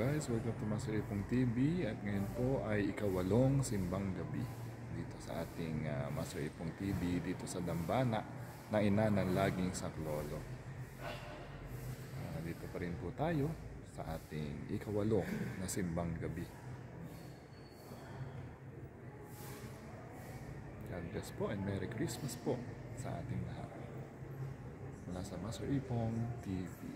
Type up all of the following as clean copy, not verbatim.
guys, welcome to Master Ipong TV at ngayon po ay ikawalong simbang gabi dito sa ating Master Ipong TV dito sa Dambana na ina ng laging saklolo. Dito pa rin po tayo sa ating ikawalong na simbang gabi. God bless po and Merry Christmas po sa ating lahat mula sa Master Ipong TV.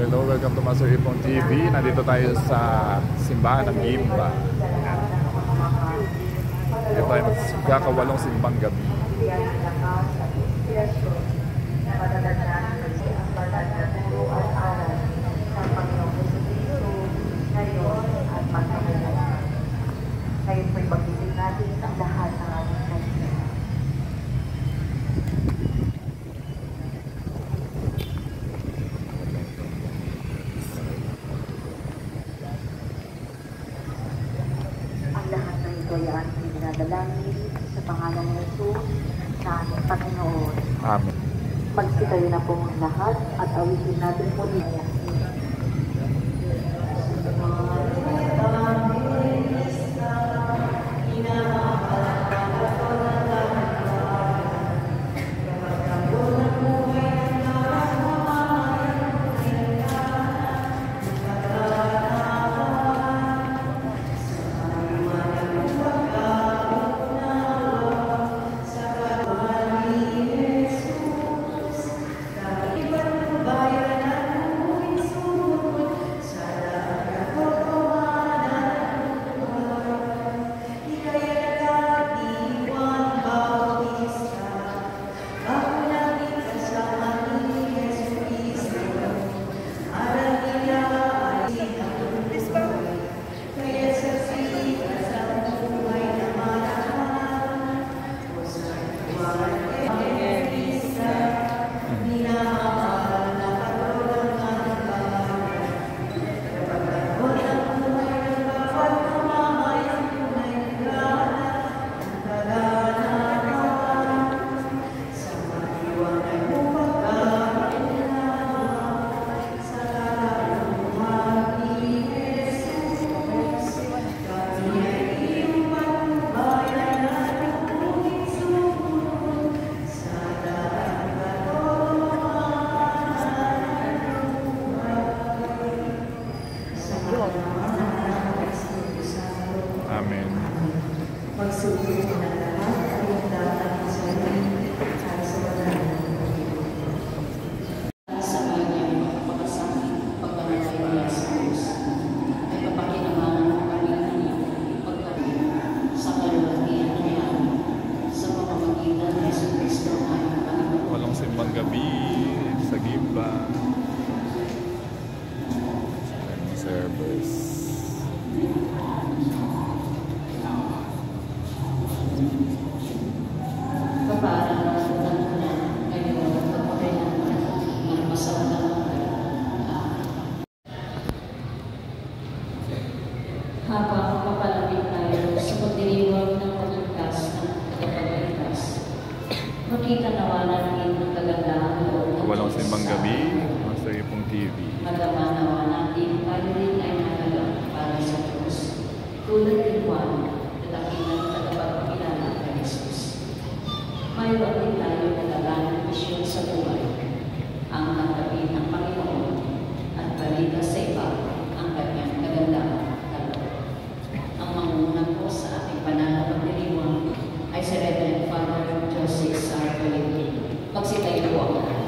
Hello, welcome to Master Ipong TV. Nandito tayo sa simbahan ng Gimba. Dito tayo magkakawalong simbang gabi. Ngayon po'y pag-isip natin ang lahat ng ating kanya. Dinadalangin sa pangalan ng Jesus na ating Panginoon. Amen. Magsitayo na po lahat at awitin natin muli. Amen. Magsugod na lahat ay ang dapat sa atin at sa mga sa kanyang pagkasakit, pagkamatay niya sa krus, ay papakinamanan ng kanyang pagkakas sa kaluluwagan niya sa pamamagitan ng Yesu Cristo ang Panginoon. Walong simbang gabi sa Gimba. Service. Makita nawa natin ang kagandahan loob ng Walang Diyos simbang sa gabi, atin. Master Ipong TV. Madama nawa natin tayo rin ay nagalang para sa Diyos. Tulad ni Juan, natakilan at tagapagpakilala kay Jesus. Mayroon din tayo nagagalang misyon sa buhay. Ang tanggapin ng Panginoon at balita sa iba ang kanyang kagandahan kaloob. Ang mangunang po sa ating pananapagdiriwang ay si Reverend Father Joseph S.R. Valentin. Magsitayo po ang lahat.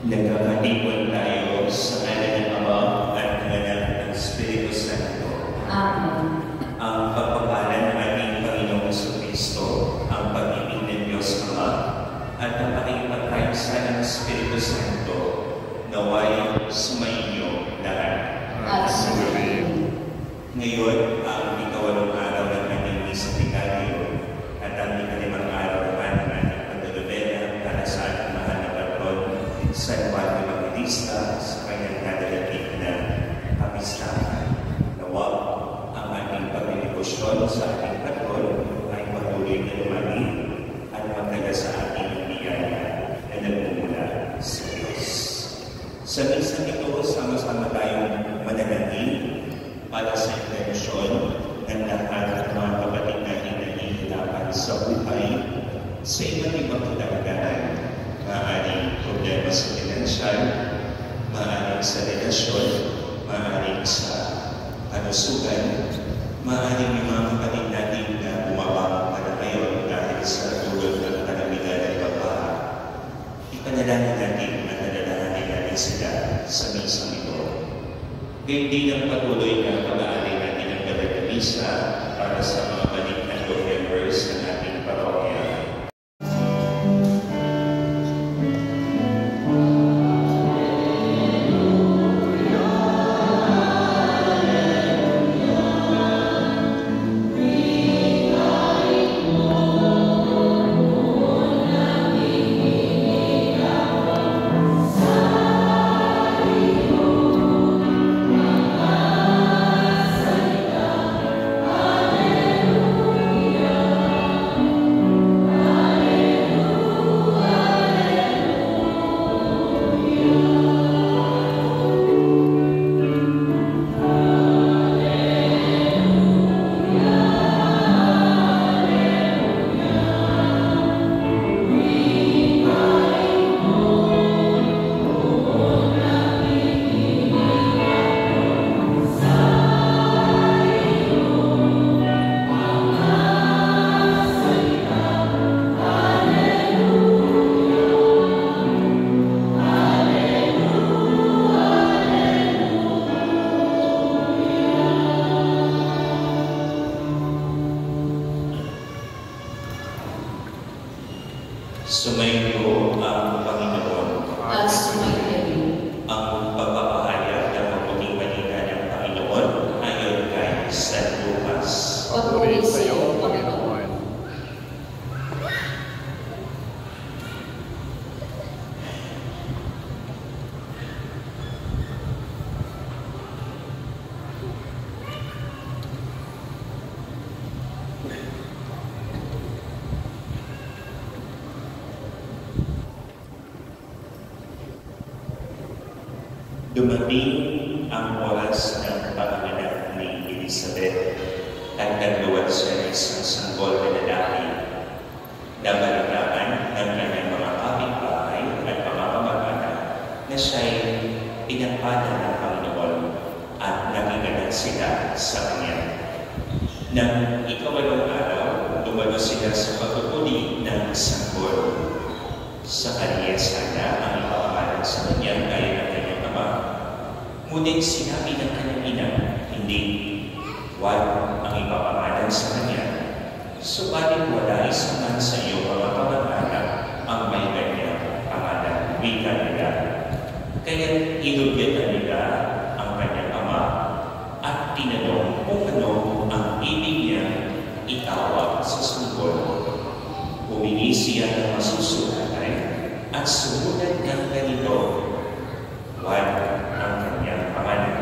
Nagkakatipon tayo sa ngalan ng Ama at ng Anak ng Espiritu Santo. Amen. Ang pagpapala ng ating Panginoong Kristo, ang pag-ibig ng Diyos Ama, at ang pakikipagkaisa ng Espiritu Santo, naway sumainyo lahat. At sumayin. Ngayon, ang ikawalong araw ng ating Misa Vicario at ang ikalimang araw naman ng ating pagdalubena para sa ating mahal na patron, San Juan Evangelista, sa kanyang nadalagit na kapistahan. Nawa, ang ating pagdedebosyon sa ating patron ay patuloy na lumaki at magdala sa ating ang biyaya na nagmumula sa Diyos. Sa misang ito, sama-sama tayong manalangin para sa intensyon ng lahat ng mga kapatid natin na nahihirapan sa buhay sa iba't ibang kadagdagan. Maaaring problema sa pinansyal, maaaring sa relasyon, maaaring sa kalusugan, maaaring yung mga kapatid natin na bumabang para ngayon dahil sa tulog ng kalamitan at babaha. Ipanalangin natin at nalalahanin natin sila sa misang ito. Gayun din ang patuloy na pag-aalay natin ang gabi na misa para sa mga balik na co-members ng ating parokya. Sumainyo ang Panginoon At sumayin. ang pagpapahayag ng mabuting balita ng Panginoon ayon kay San Lucas. Papuri sa iyo, Panginoon. Panginoon. Dumating ang oras ng panganak ni Elizabeth at nagluwad siya ng isang sanggol na lalaki. Nabalitaan ng kanyang mga kapitbahay at mga kamag-anak na siya'y pinagpala ng Panginoon at nakikinig sila sa kanya. Nang ikawalong araw, dumalo sila sa pagpupuli ng sanggol. Sa kanya sana ang ipapamalan sa kanya gaya ng kanyang ama. Ngunit sinabi ng kanyang ina, hindi, huwag ang ipapamalan sa kanya. Subalit wala isang man sa iyo mga kamag-anak ang may kanyang pangalan, wika nila. Kaya inugyatan nila ang kanyang ama at tinanong kung ano ang ibig niya itawag sa sanggol. Humingi siya ng masusunatan at sumunod ng ganito, huwag ang kanyang pangalan.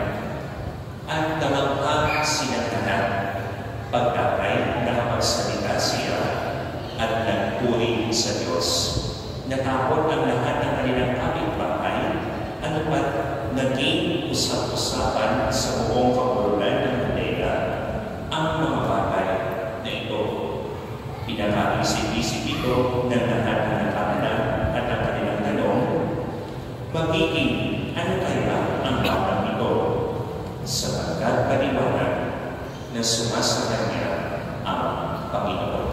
At namangha silang lahat. Pagkakay, nakapagsalita siya at nagpuri sa Diyos. Natakot ang lahat ng kanilang kapitbahay, ano pat naging usap-usapan sa buong kapulunan ng Judea ang mga bagay na ito. Pinakaisip-isip ito ng lahat ng nakahanap at ang kanilang tanong, magiging ano kaya ang batang ito? Sapagkat paliwanag na sumasa kanya ang Panginoon.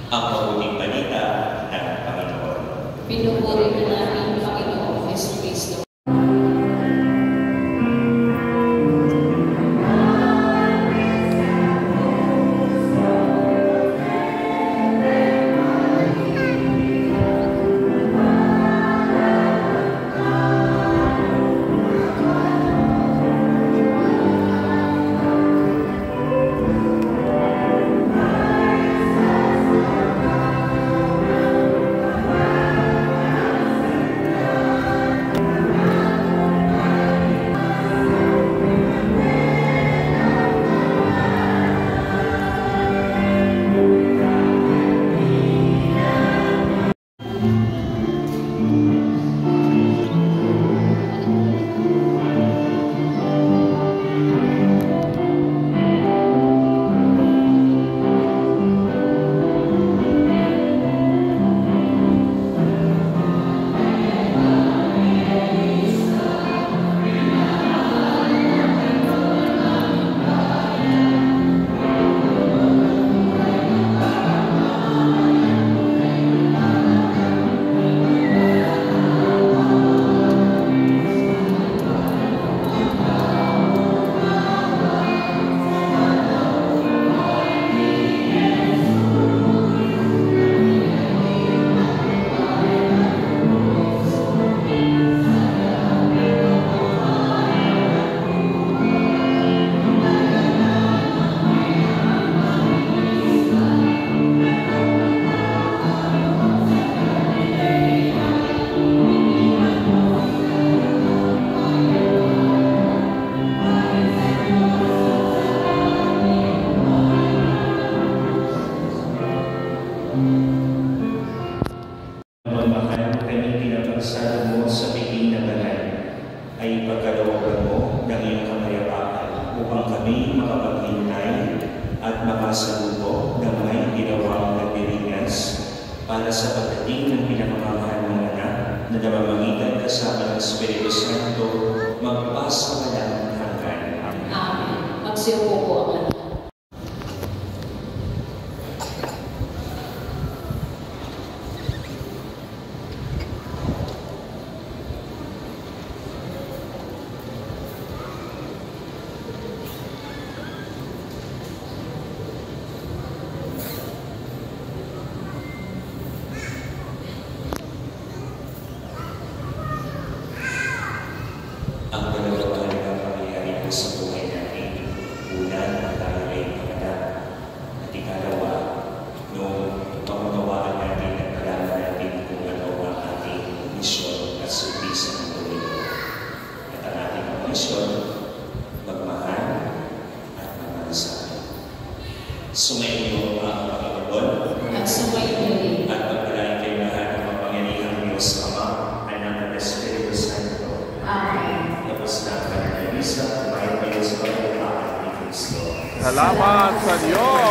ang mabuting balita ng Panginoon. Pinupuri ka namin, Panginoong Jesucristo. Mamahan kami pinapagsalo mo sa piling na banal, ay pagkalawagan mo ng iyong kapayapaan upang kami makapaghintay at makasalubo ng may ginawang nagbiringas para sa pagdating ng pinakamamahal ng anak na namamagitan kasama ng Espiritu Santo magpasawalang hanggan. Amen. Magsiupo po ang lahat. Ang dalawang ng pangyayari po sa buhay natin. Una, tayo ay panganak. At ikalawa, noong maunawaan natin at malaman natin kung ano ang ating misyon at sulpisan ng buhay. At ang ating misyon, magmahal at magmalasakit. Sumainyo ang Panginoon At sumayin din. at magpalain kayo lahat ng mapangyarihang Diyos Ama, Anak at Espiritu Santo. Amen. Tapos na ang kanilang misa, kumain kayo sa pagkakaalam ni Kristo. Salamat sa Diyos!